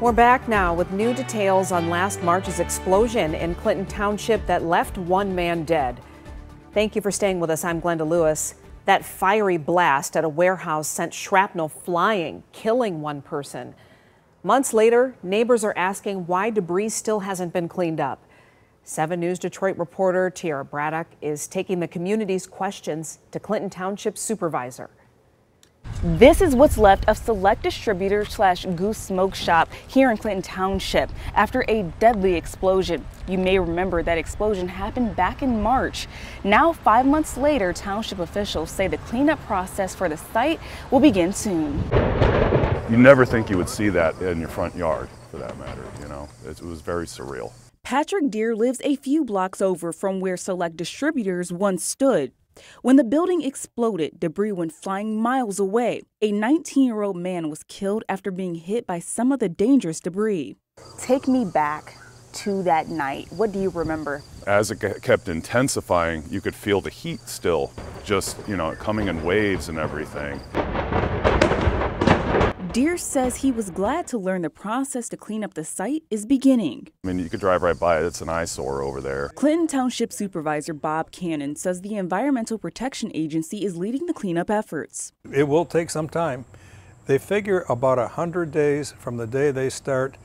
We're back now with new details on last March's explosion in Clinton Township that left one man dead. Thank you for staying with us. I'm Glenda Lewis. That fiery blast at a warehouse sent shrapnel flying, killing one person. Months later, neighbors are asking why debris still hasn't been cleaned up. 7 News Detroit reporter Tiara Braddock is taking the community's questions to Clinton Township supervisor. This is what's left of Select Distributors / Goo Smoke Shop here in Clinton Township after a deadly explosion. You may remember that explosion happened back in March. Now, 5 months later, township officials say the cleanup process for the site will begin soon. You never think you would see that in your front yard, for that matter, you know. It was very surreal. Patrick Deere lives a few blocks over from where Select Distributors once stood. When the building exploded, debris went flying miles away. A 19-year-old man was killed after being hit by some of the dangerous debris. Take me back to that night. What do you remember? As it kept intensifying, you could feel the heat still, just, coming in waves and everything. Deere says he was glad to learn the process to clean up the site is beginning. I mean, you could drive right by it. It's an eyesore over there. Clinton Township Supervisor Bob Cannon says the Environmental Protection Agency is leading the cleanup efforts. It will take some time. They figure about 100 days from the day they start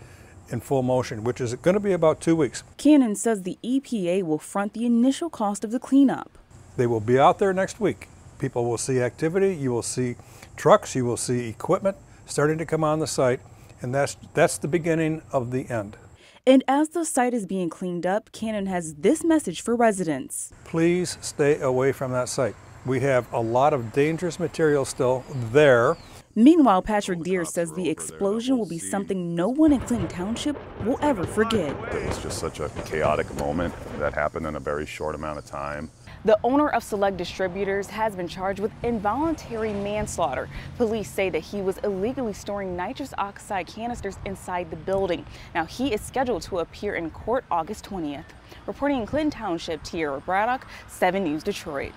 in full motion, which is going to be about 2 weeks. Cannon says the EPA will front the initial cost of the cleanup. They will be out there next week. People will see activity. You will see trucks. You will see equipment starting to come on the site, and that's the beginning of the end. And as the site is being cleaned up, Cannon has this message for residents. Please stay away from that site. We have a lot of dangerous material still there. Meanwhile, Patrick Deere says the explosion will be something no one in Clinton Township will ever forget. It was just such a chaotic moment that happened in a very short amount of time. The owner of Select Distributors has been charged with involuntary manslaughter. Police say that he was illegally storing nitrous oxide canisters inside the building. Now, he is scheduled to appear in court August 20th. Reporting in Clinton Township, Tiara Braddock, 7 News Detroit.